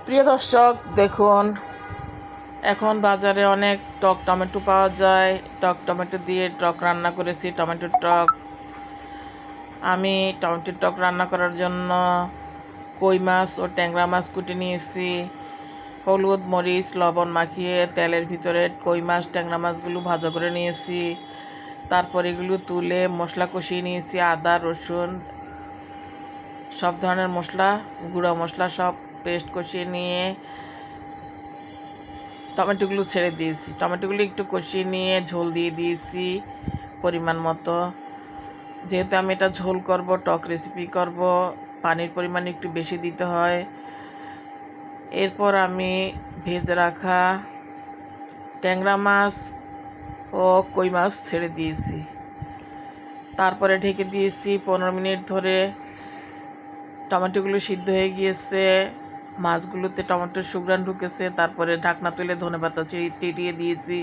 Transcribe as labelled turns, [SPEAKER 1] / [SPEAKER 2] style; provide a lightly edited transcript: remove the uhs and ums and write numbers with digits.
[SPEAKER 1] প্রিয় দর্শক দেখুন, এখন বাজারে অনেক টক টমেটো পাওয়া যায়। টক টমেটো দিয়ে টক রান্না করেছি, টমেটোর টক। আমি টমেটোর টক রান্না করার জন্য কই মাছ ও ট্যাংরা মাছ কুটে নিয়েছি। হলুদ মরিচ লবণ মাখিয়ে তেলের ভিতরে কই মাছ ট্যাংরা মাছগুলো ভাজা করে নিয়েছি। তারপর এগুলো তুলে মশলা কষিয়ে নিয়েছি, আদা রসুন সব ধরনের মশলা, গুঁড়া মশলা সব পেস্ট কষিয়ে নিয়ে টমেটোগুলো ছেড়ে দিয়েছি। টমেটোগুলো একটু কষিয়ে নিয়ে ঝোল দিয়ে দিয়েছি পরিমাণ মতো। যেহেতু আমি এটা ঝোল করব, টক রেসিপি করব, পানির পরিমাণ একটু বেশি দিতে হয়। এরপর আমি ভেজে রাখা ট্যাংরা মাছ ও কই মাছ ছেড়ে দিয়েছি। তারপরে ঢেকে দিয়েছি 15 মিনিট ধরে। টমেটোগুলো সিদ্ধ হয়ে গিয়েছে, মাছগুলোতে টমেটোর সুঘ্রাণ ঢুকেছে। তারপরে ঢাকনা তুলে ধনেপাতা ছিটিয়ে দিয়েছি।